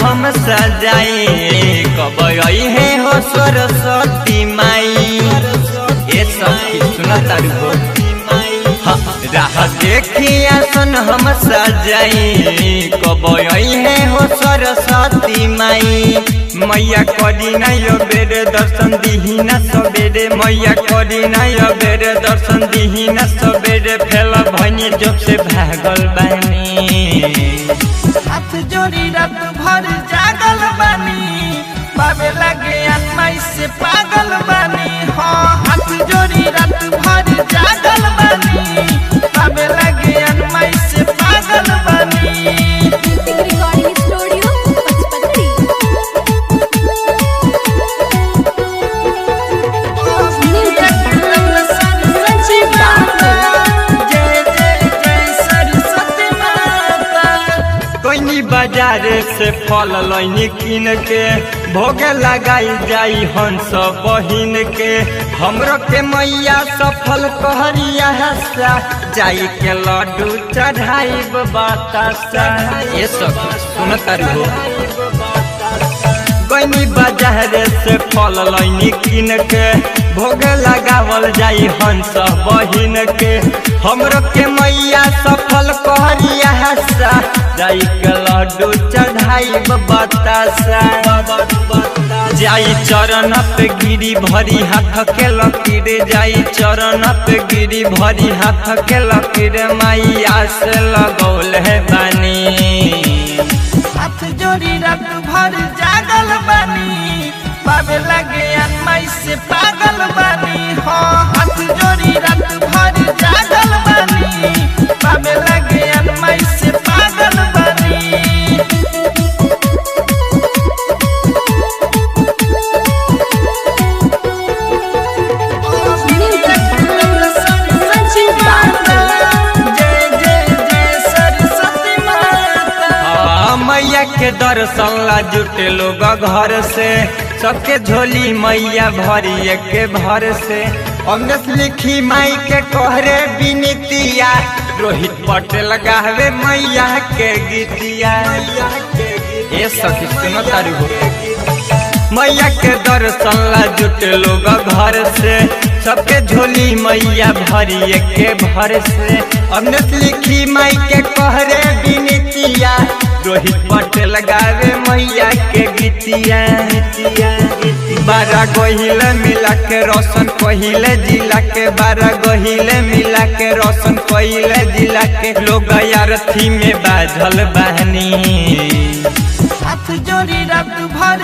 हम सजाई कब आई है हो सरस्वती माई। ये सब सुना तारू राह देखी आसन हम सजाई कब आई है हो सरस्वती माई। मैया करी नयो बेरे दर्शन दीही न सबेरे मैया करी नयो बेरे दर्शन दीही न सबेरे फैल भनी जब से भागल बानी। हाथ जोड़ी रात भर जागल बानी बाबे लगे अनमाई से पागल बानी। हाँ हाथ जोड़ी रात भर जागल बानी बाबे लगे अनमाई से पागल बानी। रिकॉर्डिंग स्टूडियो पचपत्री। बाजार से फल लैनी किन के भोगे लगाई जाई हंस बहिन के। हमरो के मैया सफल कहरिया हसा जाई के लड्डू चढ़ाई बतासा। ये सब सुन तारू गईनी बाजार से फल लैनी किन के भोग लगावल जाई हंस बहिन के। हमरो के मैया सफल कहरिया हसा जाई के लड्डू चढ़ाई बतासा। जाई चरण पे गिरी भरी हाथ के लकीर जाई चरण पे गिरी भरी हाथ के लकीर माई आस लगौल है बानी। हाथ जोड़ी रात भर जागल बानी बाबे लगे अनमाई से पागल बानी। हाँ हाथ जोड़ी रात भर जागल बानी बाबे लगे अनमाई से पागल बानी। मैया के दर्शन ला जुटे लोग घर से सबके झोली मैया भरी के भर से। अमनेस लिखी माई के कहरे बिनतिया रोहित पटेल गावे मैया के गीतिया। ये सखी सुनो तारू मैया के दर्शन ला जुटे लोग घर से सबके झोली मैया भरी के भर से। अमनेस लिखी माई के कहरे बिनतिया रोहित पटेल गावे मैया के गीतिया। बारह गहिले मिला के रोशन कहिले जिला के 12 गहिले मिला के रोशन कहिले जिला के लोग यारथी में बाझल बहनी। हाथ जोड़ी रात भर